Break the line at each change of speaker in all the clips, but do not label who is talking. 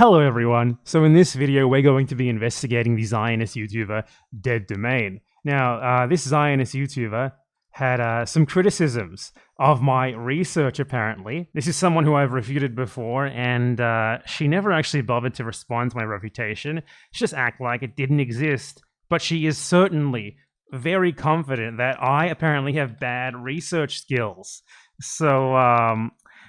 Hello everyone, so in this video we're going to be investigating the Zionist YouTuber Dead Domain. Now, this Zionist YouTuber had some criticisms of my research apparently. This is someone who I've refuted before, and she never actually bothered to respond to my refutation. She just acted like it didn't exist, but she is certainly very confident that I apparently have bad research skills. So,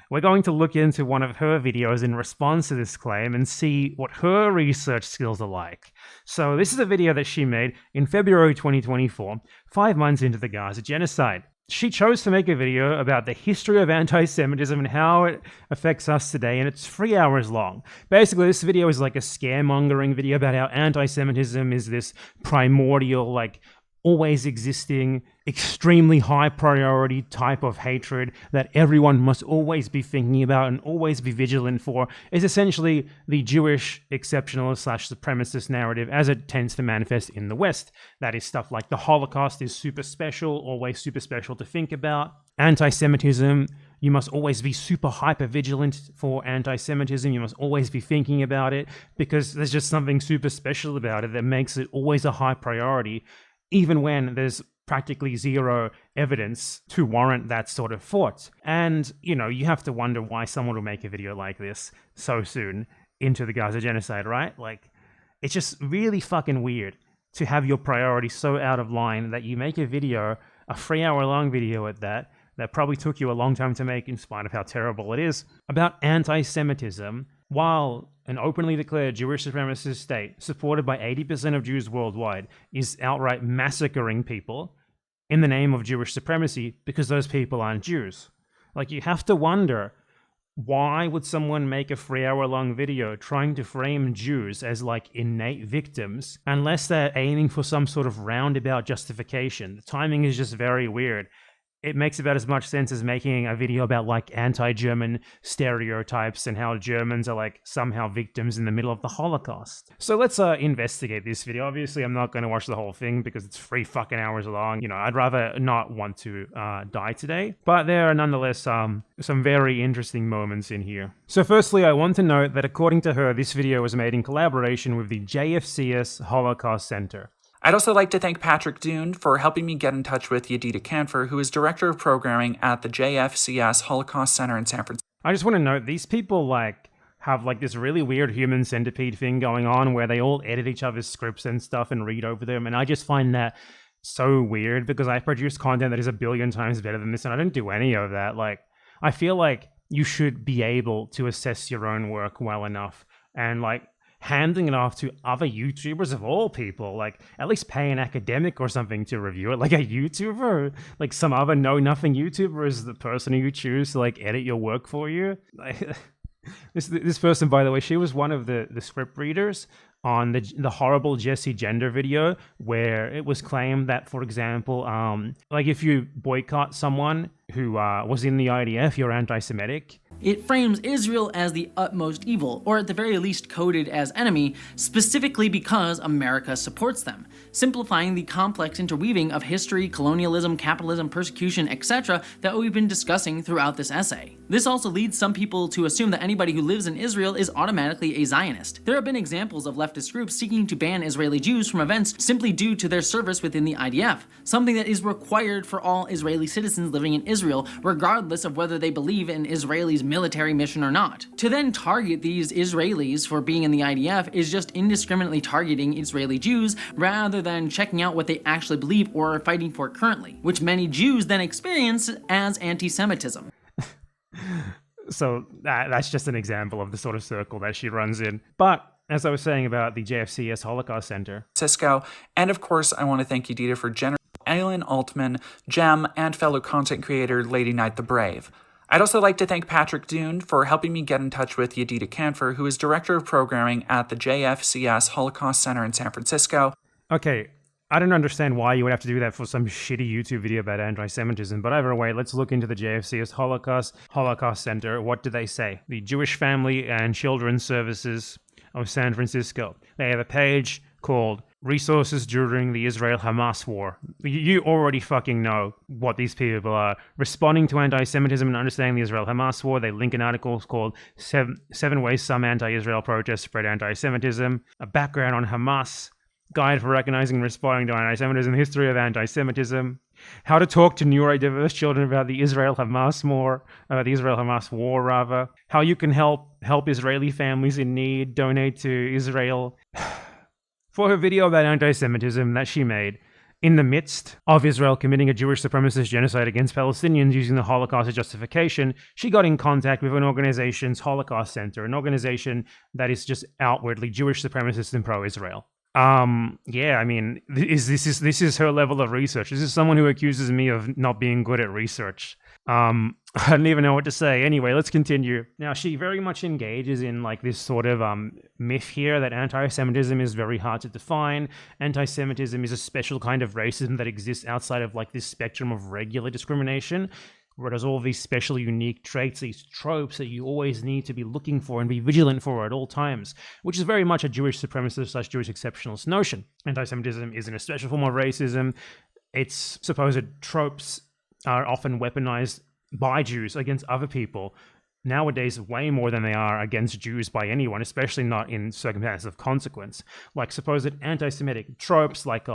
we're going to look into one of her videos in response to this claim and see what her research skills are like. So this is a video that she made in February 2024, 5 months into the Gaza Genocide. She chose to make a video about the history of anti-Semitism and how it affects us today, and it's 3 hours long. Basically, this video is like a scaremongering video about how anti-Semitism is this primordial, always existing, extremely high priority type of hatred that everyone must always be thinking about and always be vigilant for, is essentially the Jewish exceptionalist / supremacist narrative as it tends to manifest in the West. That is stuff like the Holocaust is super special, always super special to think about. Anti-Semitism, you must always be super hyper vigilant for anti-Semitism. You must always be thinking about it because there's just something super special about it that makes it always a high priority, even when there's practically zero evidence to warrant that sort of thought. And, you have to wonder why someone would make a video like this so soon into the Gaza Genocide, right? It's just really fucking weird to have your priorities so out of line that you make a video, a 3 hour long video at that probably took you a long time to make in spite of how terrible it is, about anti-Semitism, while an openly declared Jewish Supremacist state, supported by 80% of Jews worldwide, is outright massacring people in the name of Jewish supremacy because those people aren't Jews. You have to wonder, why would someone make a 3 hour long video trying to frame Jews as innate victims unless they're aiming for some sort of roundabout justification? The timing is just very weird. It makes about as much sense as making a video about anti-German stereotypes and how Germans are somehow victims in the middle of the Holocaust. So let's investigate this video. Obviously, I'm not going to watch the whole thing because it's 3 fucking hours long. I'd rather not want to die today. But there are nonetheless some very interesting moments in here. So firstly, I want to note that according to her, this video was made in collaboration with the JFCS Holocaust Center.
I'd also like to thank Patrick Dune for helping me get in touch with Yedida Canfer, who is Director of Programming at the JFCS Holocaust Center in San Francisco.
I just want to note, these people have this really weird human centipede thing going on where they all edit each other's scripts and stuff and read over them, and I just find that so weird because I produce content that is a billion times better than this and I don't do any of that. I feel like you should be able to assess your own work well enough and handing it off to other YouTubers of all people, at least pay an academic or something to review it, a YouTuber, some other know-nothing YouTuber is the person who you choose to edit your work for you. This person, by the way, she was one of the script readers on the horrible Jesse Gender video where it was claimed that, for example, if you boycott someone who was in the IDF, you're anti-Semitic.
It frames Israel as the utmost evil, or at the very least coded as enemy, specifically because America supports them, simplifying the complex interweaving of history, colonialism, capitalism, persecution, etc. that we've been discussing throughout this essay. This also leads some people to assume that anybody who lives in Israel is automatically a Zionist. There have been examples of leftist groups seeking to ban Israeli Jews from events simply due to their service within the IDF, something that is required for all Israeli citizens living in Israel, regardless of whether they believe in Israel's military mission or not. To then target these Israelis for being in the IDF is just indiscriminately targeting Israeli Jews rather than checking out what they actually believe or are fighting for currently, which many Jews then experience as anti-Semitism.
So that's just an example of the sort of circle that she runs in. But as I was saying about the JFCS Holocaust Center,
Cisco, and of course I want to thank Yedida for Aylin Altman, Jem, and fellow content creator Lady Knight the Brave. I'd also like to thank Patrick Dune for helping me get in touch with Yedida Canfer, who is Director of Programming at the JFCS Holocaust Center in San Francisco.
Okay, I don't understand why you would have to do that for some shitty YouTube video about anti-Semitism, but either way, let's look into the JFCS Holocaust Center. What do they say? The Jewish Family and Children's Services of San Francisco. They have a page called resources during the Israel-Hamas war. You already fucking know what these people are. Responding to anti-Semitism and understanding the Israel-Hamas war, they link an article called Seven Ways Some Anti-Israel Protests Spread Anti-Semitism, a background on Hamas, guide for recognizing and responding to anti-Semitism, history of anti-Semitism, how to talk to neurodiverse children about the Israel-Hamas war, how you can help Israeli families in need, donate to Israel. For her video about anti-Semitism that she made, in the midst of Israel committing a Jewish supremacist genocide against Palestinians using the Holocaust as justification, she got in contact with an organization's Holocaust Center, an organization that is just outwardly Jewish supremacist and pro-Israel. Yeah, I mean, this is her level of research. This is someone who accuses me of not being good at research. I don't even know what to say. Anyway, let's continue. Now, she very much engages in like this sort of myth here that anti-Semitism is very hard to define. Anti-Semitism is a special kind of racism that exists outside of like this spectrum of regular discrimination, where there's all these special unique traits, these tropes that you always need to be looking for and be vigilant for at all times, which is very much a Jewish supremacist / Jewish exceptionalist notion. Anti-Semitism isn't a special form of racism. Its supposed tropes are often weaponized by Jews against other people, nowadays way more than they are against Jews by anyone, especially not in circumstances of consequence. Like supposed anti-Semitic tropes, like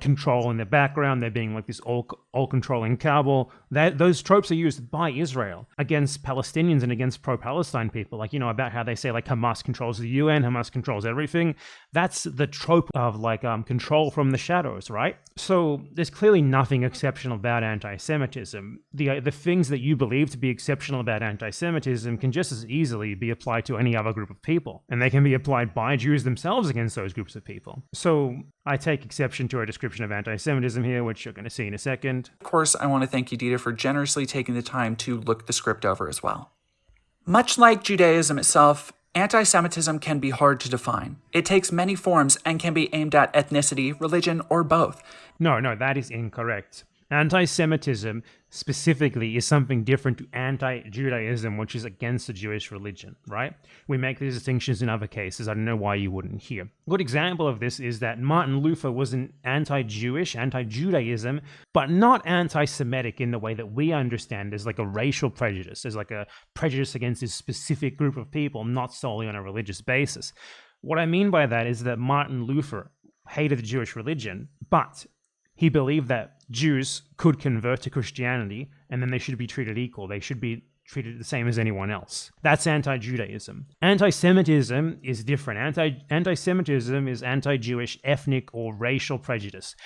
control in the background, there being like this all-controlling cabal. Those tropes are used by Israel against Palestinians and against pro-Palestine people. Like, you know, about how they say like Hamas controls the UN, Hamas controls everything. That's the trope of like control from the shadows, right? So there's clearly nothing exceptional about anti-Semitism. The things that you believe to be exceptional about anti-Semitism can just as easily be applied to any other group of people, and they can be applied by Jews themselves against those groups of people. So I take exception to a description of anti-Semitism here, which you're going to see in a second.
Of course, I want to thank Yedida for generously taking the time to look the script over as well. Much like Judaism itself, anti-Semitism can be hard to define. It takes many forms and can be aimed at ethnicity, religion, or both.
No, that is incorrect. Anti-Semitism specifically is something different to anti-Judaism, which is against the Jewish religion, right? We make these distinctions in other cases. I don't know why you wouldn't hear. A good example of this is that Martin Luther was an anti-Jewish, anti-Judaism, but not anti-Semitic in the way that we understand as like a racial prejudice, as like a prejudice against this specific group of people, not solely on a religious basis. What I mean by that is that Martin Luther hated the Jewish religion, but he believed that Jews could convert to Christianity and then they should be treated equal. They should be treated the same as anyone else. That's anti-Judaism. Anti-Semitism is different. Anti-Semitism is anti-Jewish ethnic or racial prejudice,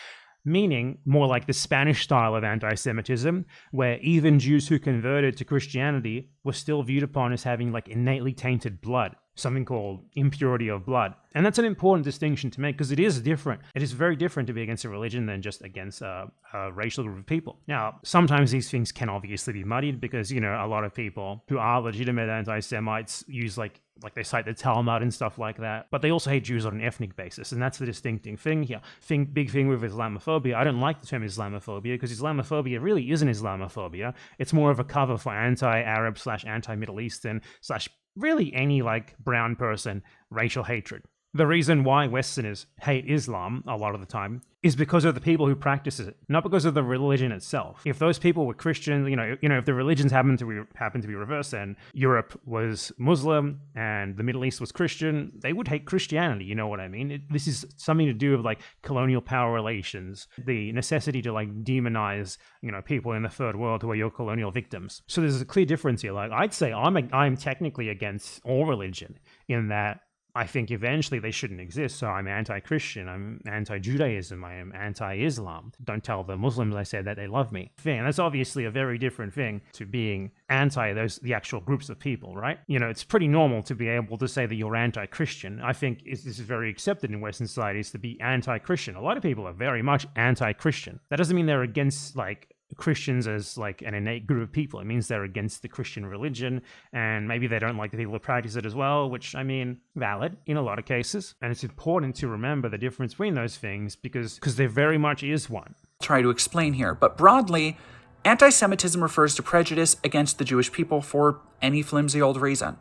meaning more like the Spanish style of anti-Semitism, where even Jews who converted to Christianity were still viewed upon as having like innately tainted blood, something called impurity of blood. And that's an important distinction to make because it is different. It is very different to be against a religion than just against a racial group of people. Now, sometimes these things can obviously be muddied because, you know, a lot of people who are legitimate anti-Semites use like they cite the Talmud and stuff like that, but they also hate Jews on an ethnic basis, and that's the distincting thing here. Big thing with Islamophobia. I don't like the term Islamophobia because Islamophobia really isn't Islamophobia. It's more of a cover for anti-Arab / anti-Middle Eastern / really any like brown person racial hatred. The reason why Westerners hate Islam a lot of the time is because of the people who practice it, not because of the religion itself. If those people were Christian, you know, if the religions happen to be reversed and Europe was Muslim and the Middle East was Christian, they would hate Christianity. You know what I mean? This is something to do with like colonial power relations, the necessity to like demonize, you know, people in the third world who are your colonial victims. So there's a clear difference here. Like I'd say I'm technically against all religion in that I think eventually they shouldn't exist. So I'm anti-Christian, I'm anti-Judaism, I am anti-Islam. Don't tell the Muslims I said that they love me. That's obviously a very different thing to being anti the actual groups of people, right? You know, it's pretty normal to be able to say that you're anti-Christian. I think this is very accepted in Western societies to be anti-Christian. A lot of people are very much anti-Christian. That doesn't mean they're against like Christians as like an innate group of people. It means they're against the Christian religion, and maybe they don't like the people who practice it as well, which, I mean, valid in a lot of cases. And it's important to remember the difference between those things because there very much is one.
I'll try to explain here, but broadly, anti-Semitism refers to prejudice against the Jewish people for any flimsy old reason.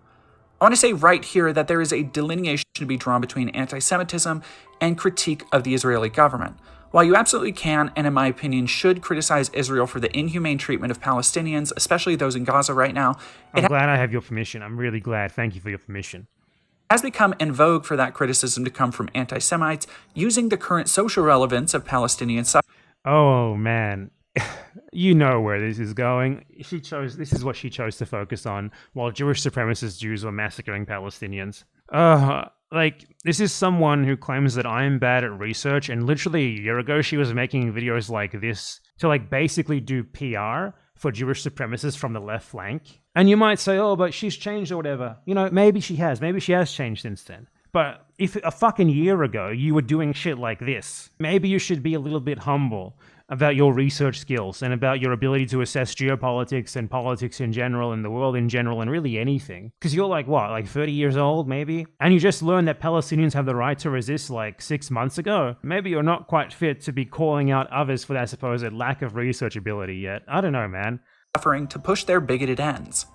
I want to say right here that there is a delineation to be drawn between anti-Semitism and critique of the Israeli government. While you absolutely can, and in my opinion should, criticize Israel for the inhumane treatment of Palestinians, especially those in Gaza right now,
I'm glad I have your permission. I'm really glad. Thank you for your permission.
has become in vogue for that criticism to come from anti-Semites using the current social relevance of Palestinian suffering.
Oh, man. You know where this is going. This is what she chose to focus on, while Jewish supremacist Jews were massacring Palestinians. This is someone who claims that I'm bad at research, and literally a year ago she was making videos like this to basically do PR for Jewish supremacists from the left flank. And you might say, oh, but she's changed or whatever. Maybe she has. Maybe she has changed since then. But if a fucking year ago you were doing shit like this, maybe you should be a little bit humble about your research skills and about your ability to assess geopolitics and politics in general and the world in general and really anything. Because you're 30 years old maybe? And you just learned that Palestinians have the right to resist 6 months ago. Maybe you're not quite fit to be calling out others for that supposed lack of research ability yet. I don't know, man.
To push their bigoted ends.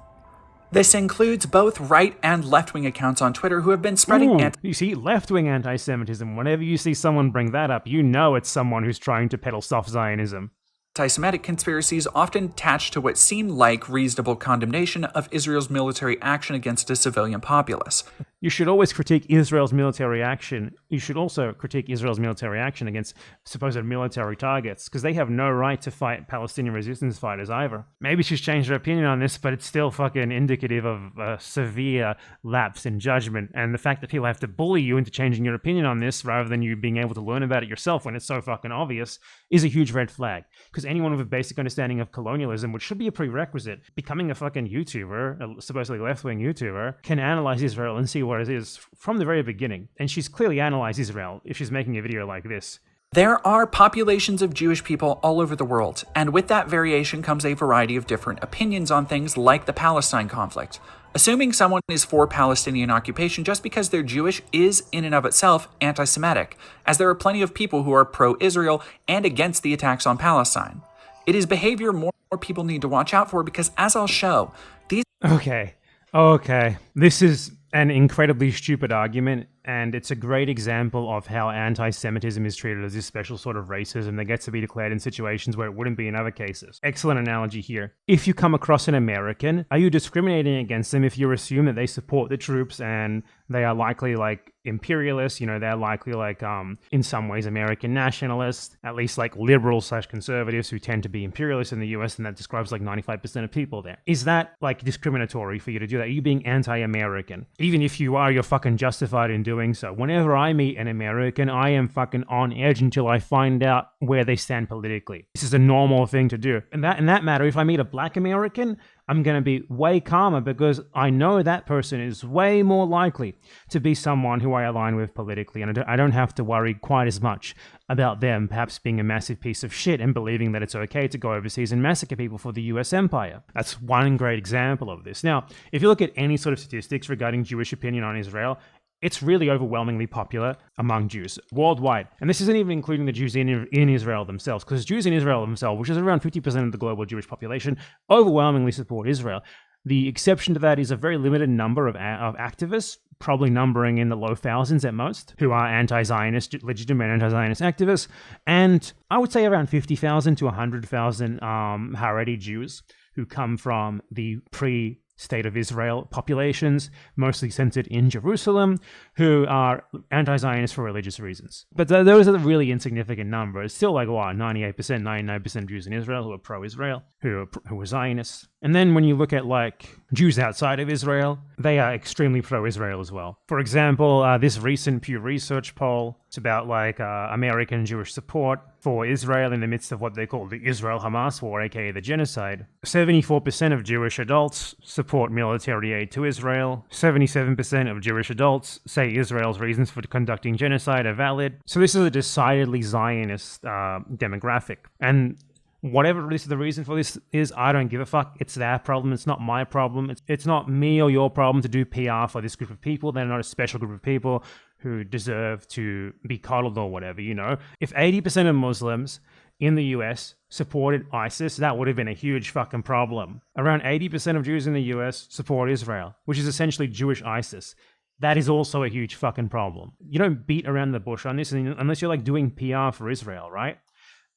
This includes both right and left-wing accounts on Twitter who have been spreading
you see, left-wing anti-Semitism. Whenever you see someone bring that up, you know it's someone who's trying to peddle soft Zionism.
Anti-Semitic conspiracies often attached to what seem like reasonable condemnation of Israel's military action against a civilian populace.
You should always critique Israel's military action. You should also critique Israel's military action against supposed military targets, because they have no right to fight Palestinian resistance fighters either. Maybe she's changed her opinion on this, but it's still fucking indicative of a severe lapse in judgment. And the fact that people have to bully you into changing your opinion on this rather than you being able to learn about it yourself when it's so fucking obvious is a huge red flag. Because anyone with a basic understanding of colonialism, which should be a prerequisite, becoming a fucking YouTuber, a supposedly left-wing YouTuber, can analyze Israel and see what it is from the very beginning. And she's clearly analyzed Israel if she's making a video like this.
There are populations of Jewish people all over the world, and with that variation comes a variety of different opinions on things like the Palestine conflict. Assuming someone is for Palestinian occupation just because they're Jewish is, in and of itself, anti-Semitic, as there are plenty of people who are pro-Israel and against the attacks on Palestine. It is behavior more people need to watch out for because, as I'll show, these...
Okay. This is an incredibly stupid argument, and it's a great example of how anti-Semitism is treated as this special sort of racism that gets to be declared in situations where it wouldn't be in other cases. Excellent analogy here. If you come across an American, are you discriminating against them if you assume that they support the troops and they are likely imperialists, they're likely in some ways American nationalists, at least liberals/conservatives who tend to be imperialists in the US, and that describes 95% of people there. Is that discriminatory for you to do that? Are you being anti-American? Even if you are, you're fucking justified in doing so. Whenever I meet an American, I am fucking on edge until I find out where they stand politically. This is a normal thing to do. And in that matter, if I meet a black American, I'm going to be way calmer because I know that person is way more likely to be someone who I align with politically, and I don't have to worry quite as much about them perhaps being a massive piece of shit and believing that it's okay to go overseas and massacre people for the US empire. That's one great example of this. Now, if you look at any sort of statistics regarding Jewish opinion on Israel, it's really overwhelmingly popular among Jews worldwide. And this isn't even including the Jews in Israel themselves, because Jews in Israel themselves, which is around 50% of the global Jewish population, overwhelmingly support Israel. The exception to that is a very limited number of activists, probably numbering in the low thousands at most, who are anti-Zionist, legitimate anti-Zionist activists. And I would say around 50,000 to 100,000 Haredi Jews who come from the State of Israel populations, mostly centered in Jerusalem, who are anti-Zionist for religious reasons. But those are the really insignificant numbers. It's still 98%, 99% of Jews in Israel who are pro-Israel, who are Zionists. And then when you look at Jews outside of Israel, they are extremely pro-Israel as well. For example, this recent Pew Research poll, it's about American Jewish support for Israel in the midst of what they call the Israel-Hamas war, aka the genocide. 74% of Jewish adults support military aid to Israel. 77% of Jewish adults say Israel's reasons for conducting genocide are valid. So this is a decidedly Zionist demographic. And whatever the reason for this is, I don't give a fuck. It's their problem. It's not my problem. It's not me or your problem to do PR for this group of people. They're not a special group of people who deserve to be coddled or whatever, If 80% of Muslims in the US supported ISIS, that would have been a huge fucking problem. Around 80% of Jews in the US support Israel, which is essentially Jewish ISIS. That is also a huge fucking problem. You don't beat around the bush on this unless you're like doing PR for Israel, right?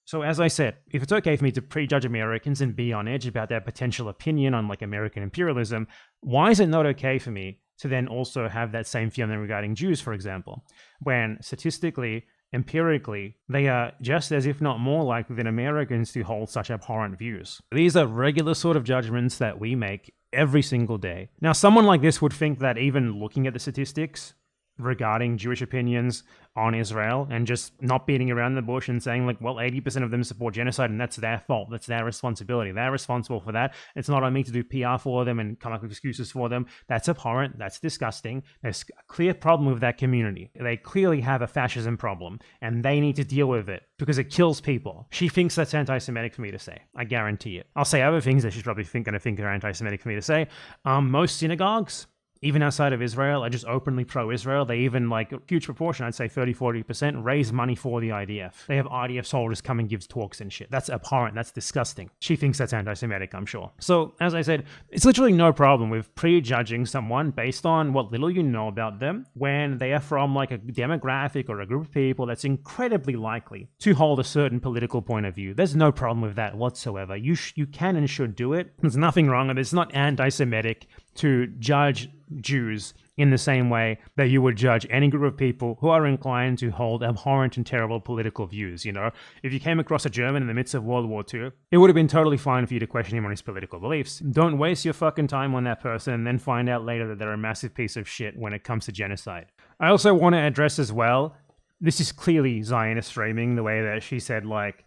So as I said, if it's okay for me to prejudge Americans and be on edge about their potential opinion on like American imperialism, why is it not okay for me to then also have that same feeling regarding Jews, for example, when statistically, empirically, they are just as if not more likely than Americans to hold such abhorrent views. These are regular sort of judgments that we make every single day. Now, someone like this would think that even looking at the statistics regarding Jewish opinions on Israel and just not beating around the bush and saying like, well, 80% of them support genocide and that's their fault, that's their responsibility, they're responsible for that, it's not on me to do PR for them and come up with excuses for them, that's abhorrent, that's disgusting. There's a clear problem with that community. They clearly have a fascism problem and they need to deal with it because it kills people. She thinks that's anti-Semitic for me to say. I guarantee it. I'll say other things that she's probably going to think are anti-Semitic for me to say. Most synagogues, even outside of Israel, are just openly pro-Israel. They even, like, a huge proportion, I'd say 30-40%, raise money for the IDF. They have IDF soldiers come and give talks and shit. That's abhorrent. That's disgusting. She thinks that's anti-Semitic, I'm sure. So, as I said, it's literally no problem with prejudging someone based on what little you know about them when they are from, like, a demographic or a group of people that's incredibly likely to hold a certain political point of view. There's no problem with that whatsoever. You can and should do it. There's nothing wrong with it. It's not anti-Semitic to judge Jews in the same way that you would judge any group of people who are inclined to hold abhorrent and terrible political views, you know? If you came across a German in the midst of World War II, it would have been totally fine for you to question him on his political beliefs. Don't waste your fucking time on that person and then find out later that they're a massive piece of shit when it comes to genocide. I also want to address as well, this is clearly Zionist framing, the way that she said, like,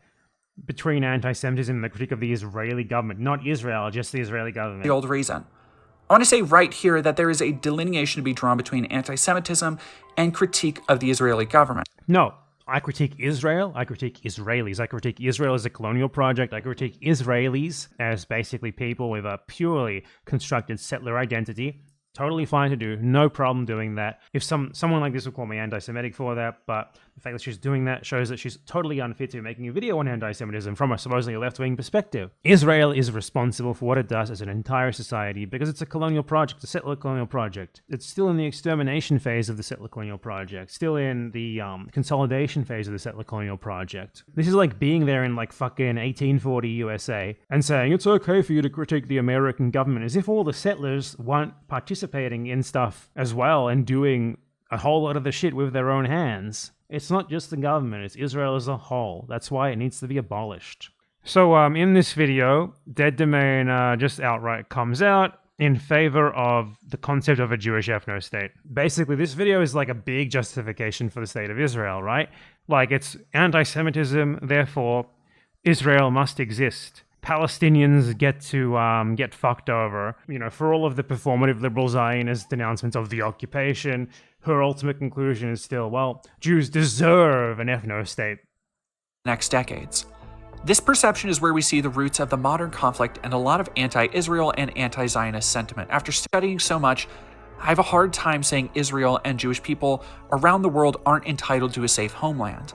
between anti-Semitism and the critique of the Israeli government, not Israel, just the Israeli government.
The old reason. I want to say right here that there is a delineation to be drawn between anti-Semitism and critique of the Israeli government.
No, I critique Israel, I critique Israelis. I critique Israel as a colonial project. I critique Israelis as basically people with a purely constructed settler identity. Totally fine to do, no problem doing that. If someone like this would call me anti-Semitic for that, but the fact that she's doing that shows that she's totally unfit to be making a video on anti-Semitism from a supposedly left-wing perspective. Israel is responsible for what it does as an entire society because it's a colonial project, a settler colonial project. It's still in the extermination phase of the settler colonial project, still in the consolidation phase of the settler colonial project. This is like being there in like fucking 1840 USA and saying it's okay for you to critique the American government as if all the settlers weren't participating in stuff as well and doing a whole lot of the shit with their own hands. It's not just the government, it's Israel as a whole. That's why it needs to be abolished. So in this video, Dead Domain just outright comes out in favor of the concept of a Jewish ethno-state. Basically, this video is like a big justification for the state of Israel, right? Like, it's anti-Semitism, therefore Israel must exist. Palestinians get to get fucked over. You know, for all of the performative liberal Zionist denouncements of the occupation, her ultimate conclusion is still, well, Jews deserve an ethno-state.
Next decades. This perception is where we see the roots of the modern conflict and a lot of anti-Israel and anti-Zionist sentiment. After studying so much, I have a hard time saying Israel and Jewish people around the world aren't entitled to a safe homeland.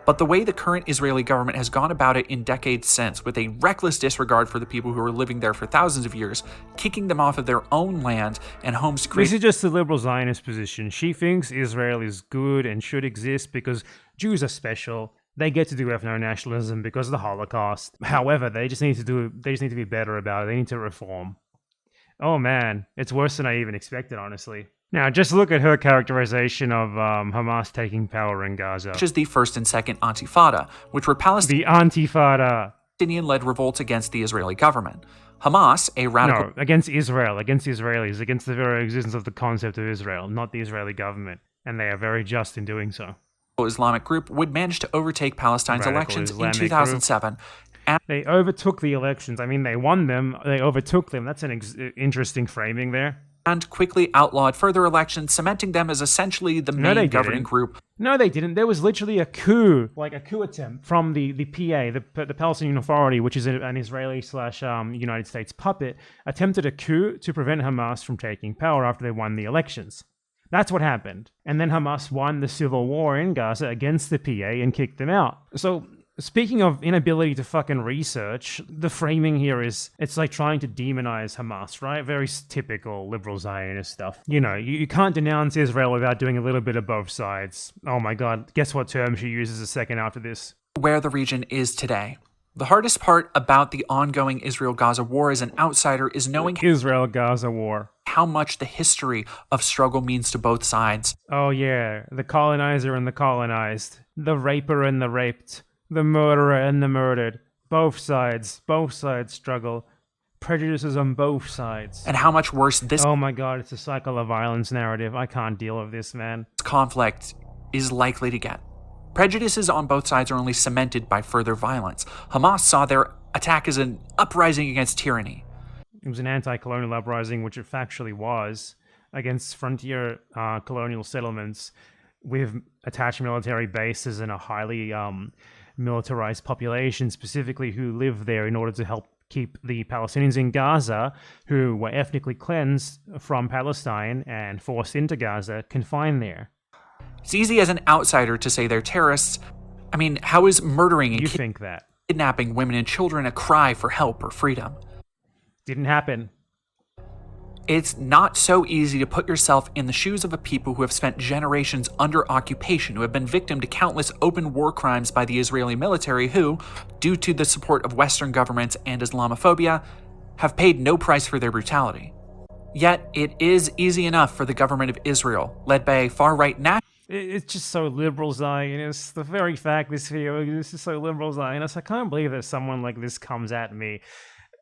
But the way the current Israeli government has gone about it in decades since, with a reckless disregard for the people who were living there for thousands of years, kicking them off of their own land and homes
This is just the liberal Zionist position. She thinks Israel is good and should exist because Jews are special. They get to do ethno-nationalism because of the Holocaust. However, they just need to be better about it. They need to reform. Oh man, it's worse than I even expected, honestly. Now, just look at her characterization of Hamas taking power in Gaza.
Which is the first and second Antifada, which were
The Antifada.
Palestinian-led revolts against the Israeli government. Hamas, a radical...
No, against Israel, against Israelis, against the very existence of the concept of Israel, not the Israeli government. And they are very just in doing so.
Islamic group would manage to overtake Palestine's
Radical
elections
Islamic
in 2007.
They overtook the elections. I mean, they won them. They overtook them. That's an interesting framing there.
And quickly outlawed further elections, cementing them as essentially the main governing group.
No, they didn't. There was literally a coup, like a coup attempt from the PA, the Palestinian Authority, which is an Israeli/United States puppet, attempted a coup to prevent Hamas from taking power after they won the elections. That's what happened. And then Hamas won the civil war in Gaza against the PA and kicked them out. So Speaking of inability to fucking research, the framing here is, it's like trying to demonize Hamas, right? Very typical liberal Zionist stuff. You know, you can't denounce Israel without doing a little bit of both sides. Oh my god, guess what term she uses a second after this?
Where the region is today. The hardest part about the ongoing Israel-Gaza war as an outsider is knowing
Israel-Gaza war.
How much the history of struggle means to both sides.
Oh yeah, the colonizer and the colonized, the raper and the raped, the murderer and the murdered. Both sides struggle. Prejudices on both sides.
And how much worse this
Oh my god, it's a cycle of violence narrative. I can't deal with this, man.
conflict is likely to get. Prejudices on both sides are only cemented by further violence. Hamas saw their attack as an uprising against tyranny.
It was an anti-colonial uprising, which it factually was, against frontier colonial settlements with attached military bases and a highly militarized population, specifically who lived there in order to help keep the Palestinians in Gaza, who were ethnically cleansed from Palestine and forced into Gaza, confined there.
It's easy as an outsider to say they're terrorists. I mean, how is murdering and
You think that?
kidnapping women and children a cry for help or freedom?
Didn't happen.
It's not so easy to put yourself in the shoes of a people who have spent generations under occupation, who have been victim to countless open war crimes by the Israeli military who, due to the support of Western governments and Islamophobia, have paid no price for their brutality. Yet, it is easy enough for the government of Israel, led by a far-right
It's just so liberal Zionist. The very fact this is so liberal Zionist. I can't believe that someone like this comes at me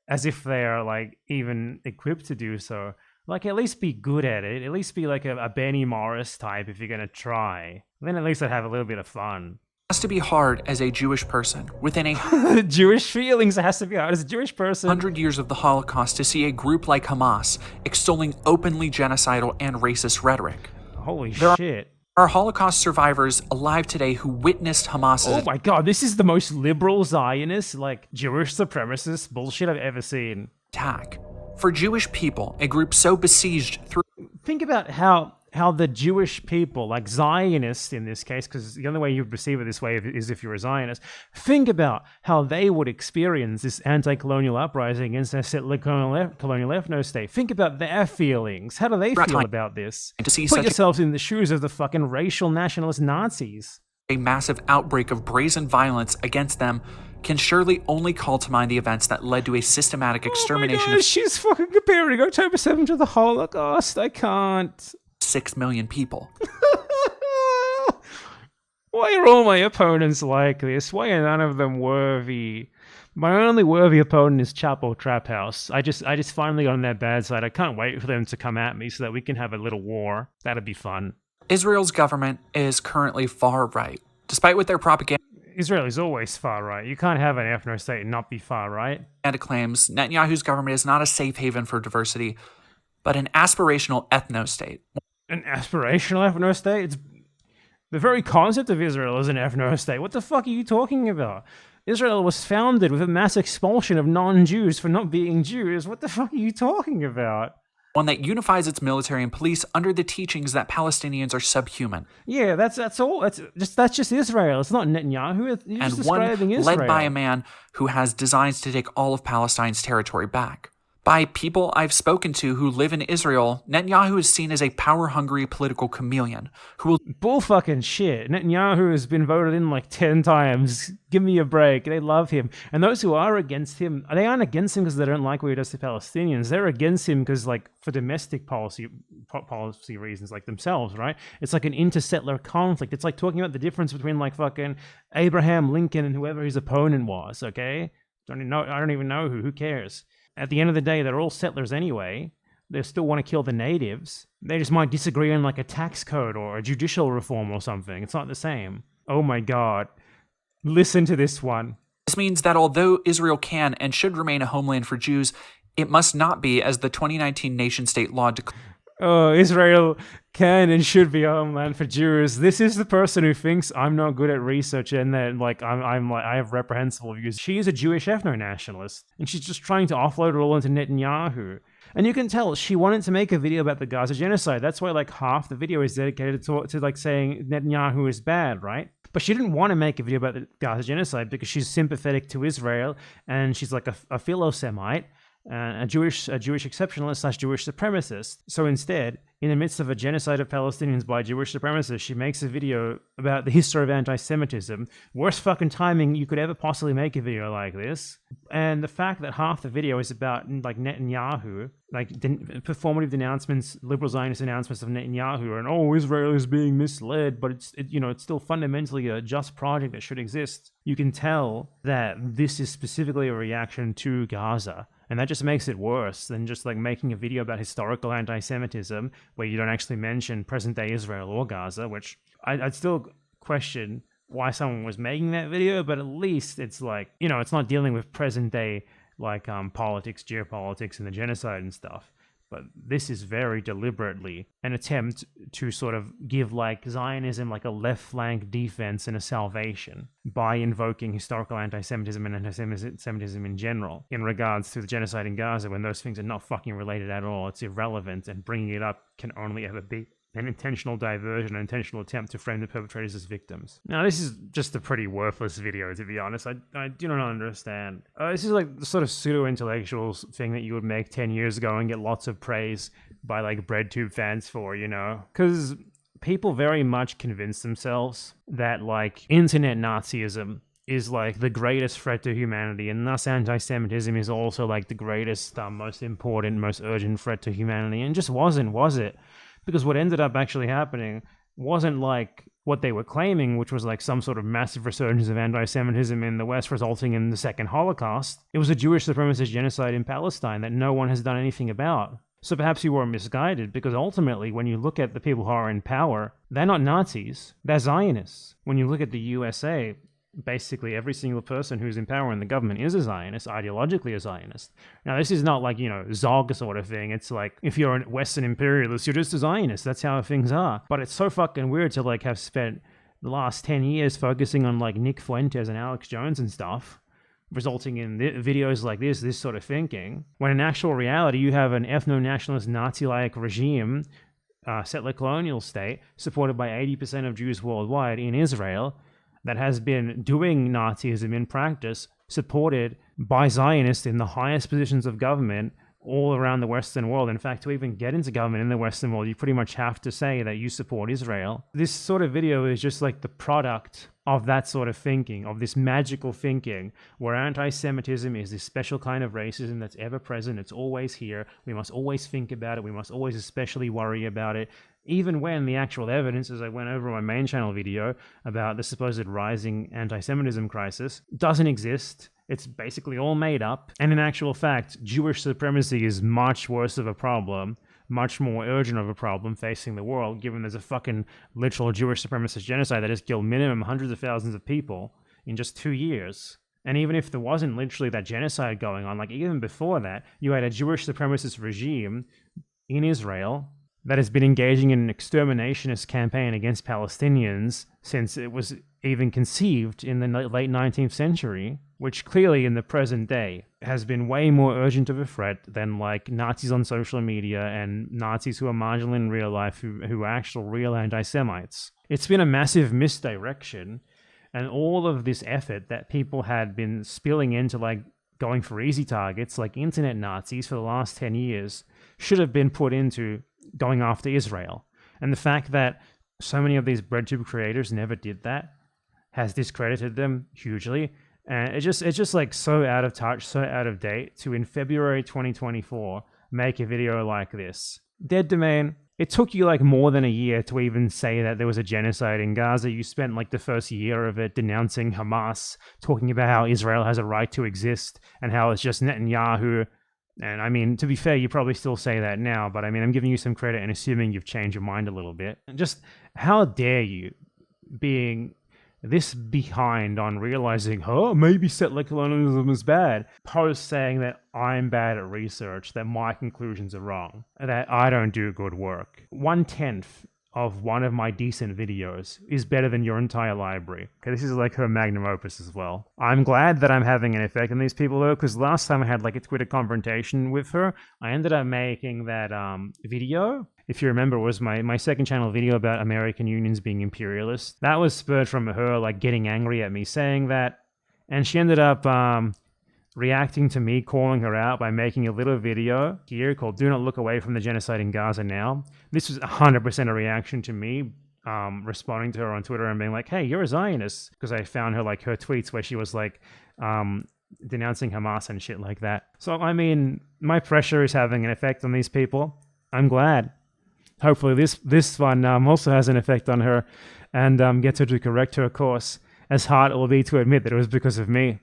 as if they're like even equipped to do so. Like, at least be good at it. At least be like a Benny Morris type if you're gonna try. Then at least I'd have a little bit of fun.
has to be hard as a Jewish person within a
Jewish feelings, it has to be hard as a Jewish person.
100 years of the Holocaust to see a group like Hamas extolling openly genocidal and racist rhetoric.
Holy
There
shit.
are Holocaust survivors alive today who witnessed Hamas's
Oh my god, this is the most liberal Zionist, like, Jewish supremacist bullshit I've ever seen.
attack. For Jewish people, a group so besieged through
Think about how the Jewish people, like Zionists in this case, because the only way you perceive it this way is if you're a Zionist, think about how they would experience this anti-colonial uprising against their settler colonial ethno state. Think about their feelings. How do they feel about this?
to see
Put
such
yourselves in the shoes of the fucking racial nationalist Nazis.
a massive outbreak of brazen violence against them can surely only call to mind the events that led to a systematic extermination
Oh my God, she's fucking comparing October 7th to the Holocaust. I can't.
of 6 million people.
Why are all my opponents like this? Why are none of them worthy? My only worthy opponent is Chapel Trap House. I just finally got on their bad side. I can't wait for them to come at me so that we can have a little war. That'd be fun.
Israel's government is currently far right. Despite what their propaganda
Israel is always far right. You can't have an ethno state and not be far right.
claims, Netanyahu's government is not a safe haven for diversity, but an aspirational ethno state.
An aspirational ethno state? It's the very concept of Israel is an ethno state. What the fuck are you talking about? Israel was founded with a mass expulsion of non-Jews for not being Jews. What the fuck are you talking about?
One that unifies its military and police under the teachings that Palestinians are subhuman.
Yeah, that's all. That's just Israel. It's not Netanyahu. You're just
And one
describing Israel.
led by a man who has designs to take all of Palestine's territory back. By people I've spoken to who live in Israel, Netanyahu is seen as a power-hungry political chameleon who will
Bullfucking shit. Netanyahu has been voted in like 10 times. Give me a break. They love him. And those who are against him, they aren't against him because they don't like what he does to Palestinians. They're against him because, like, for domestic policy reasons, like themselves, right? It's like an intersettler conflict. It's like talking about the difference between, like, fucking Abraham Lincoln and whoever his opponent was, okay? I don't even know who. Who cares? At the end of the day, they're all settlers anyway. They still want to kill the natives. They just might disagree on like a tax code or a judicial reform or something. It's not the same. Oh my god. Listen to this one.
This means that although Israel can and should remain a homeland for Jews, it must not be as the 2019 nation-state law declares.
Oh, Israel can and should be a homeland for Jews. This is the person who thinks I'm not good at research and that like I have reprehensible views. She is a Jewish ethno-nationalist, and she's just trying to offload it all into Netanyahu. And you can tell she wanted to make a video about the Gaza Genocide. That's why like half the video is dedicated to like saying Netanyahu is bad, right? But she didn't want to make a video about the Gaza genocide because she's sympathetic to Israel and she's like a philo-Semite, a Jewish exceptionalist / Jewish supremacist. So instead, in the midst of a genocide of Palestinians by Jewish supremacists, she makes a video about the history of anti-Semitism. Worst fucking timing you could ever possibly make a video like this. And the fact that half the video is about like Netanyahu, like performative denouncements, liberal Zionist announcements of Netanyahu, and oh, Israel is being misled, but it's still fundamentally a just project that should exist. You can tell that this is specifically a reaction to Gaza. And that just makes it worse than just like making a video about historical anti-Semitism where you don't actually mention present-day Israel or Gaza, which I'd still question why someone was making that video, but at least it's like, it's not dealing with present-day like politics, geopolitics, and the genocide and stuff. But this is very deliberately an attempt to sort of give like Zionism like a left flank defense and a salvation by invoking historical anti-Semitism and anti-Semitism in general in regards to the genocide in Gaza, when those things are not fucking related at all. It's irrelevant, and bringing it up can only ever be an intentional diversion, an intentional attempt to frame the perpetrators as victims. Now, this is just a pretty worthless video, to be honest. I do not understand. This is like the sort of pseudo-intellectual thing that you would make 10 years ago and get lots of praise by like Breadtube fans for, Because people very much convince themselves that like internet Nazism is like the greatest threat to humanity, and thus anti-Semitism is also like the greatest, most important, most urgent threat to humanity, and just wasn't, was it? Because what ended up actually happening wasn't like what they were claiming, which was like some sort of massive resurgence of anti-Semitism in the West resulting in the second Holocaust. It was a Jewish supremacist genocide in Palestine that no one has done anything about. So perhaps you were misguided, because ultimately when you look at the people who are in power, they're not Nazis, they're Zionists. When you look at the USA, basically every single person who's in power in the government is a Zionist, ideologically a Zionist. Now, this is not like, Zog sort of thing. It's like, if you're a Western imperialist, you're just a Zionist. That's how things are. But it's so fucking weird to like have spent the last 10 years focusing on like Nick Fuentes and Alex Jones and stuff, resulting in videos like this sort of thinking, when in actual reality you have an ethno-nationalist Nazi-like regime, settler colonial state, supported by 80% of Jews worldwide in Israel, that has been doing Nazism in practice, supported by Zionists in the highest positions of government all around the Western world. In fact, to even get into government in the Western world, you pretty much have to say that you support Israel. This sort of video is just like the product of that sort of thinking, of this magical thinking, where anti-Semitism is this special kind of racism that's ever present, it's always here, we must always think about it, we must always especially worry about it, even when the actual evidence, as I went over in my main channel video about the supposed rising anti-Semitism crisis, doesn't exist. It's basically all made up. And in actual fact, Jewish supremacy is much worse of a problem, much more urgent of a problem facing the world, given there's a fucking literal Jewish supremacist genocide that has killed minimum hundreds of thousands of people in just 2 years. And even if there wasn't literally that genocide going on, like even before that, you had a Jewish supremacist regime in Israel that has been engaging in an exterminationist campaign against Palestinians since it was even conceived in the late 19th century, which clearly in the present day has been way more urgent of a threat than like Nazis on social media and Nazis who are marginal in real life who are actual real anti-Semites. It's been a massive misdirection, and all of this effort that people had been spilling into like going for easy targets like internet Nazis for the last 10 years should have been put into going after Israel. And the fact that so many of these Breadtube creators never did that has discredited them hugely. And it's just like so out of touch, so out of date to in February 2024 make a video like this. Dead Domain, it took you like more than a year to even say that there was a genocide in Gaza. You spent like the first year of it denouncing Hamas, talking about how Israel has a right to exist and how it's just Netanyahu. And I mean, to be fair, you probably still say that now, but I mean, I'm giving you some credit and assuming you've changed your mind a little bit. And just how dare you, being this behind on realizing, oh, maybe settler colonialism is bad, post saying that I'm bad at research, that my conclusions are wrong, that I don't do good work. 1/10 of one of my decent videos is better than your entire library. Okay, this is like her magnum opus as well. I'm glad that I'm having an effect on these people though, because last time I had like a Twitter confrontation with her, I ended up making that video. If you remember, it was my second channel video about American unions being imperialist. That was spurred from her like getting angry at me saying that, and she ended up reacting to me calling her out by making a little video here called "Do Not Look Away from the Genocide in Gaza Now." This was 100% a reaction to me responding to her on Twitter and being like, "Hey, you're a Zionist," because I found her like her tweets where she was like denouncing Hamas and shit like that. So I mean, my pressure is having an effect on these people. I'm glad. Hopefully this one also has an effect on her and gets her to correct her course, as hard it will be to admit that it was because of me.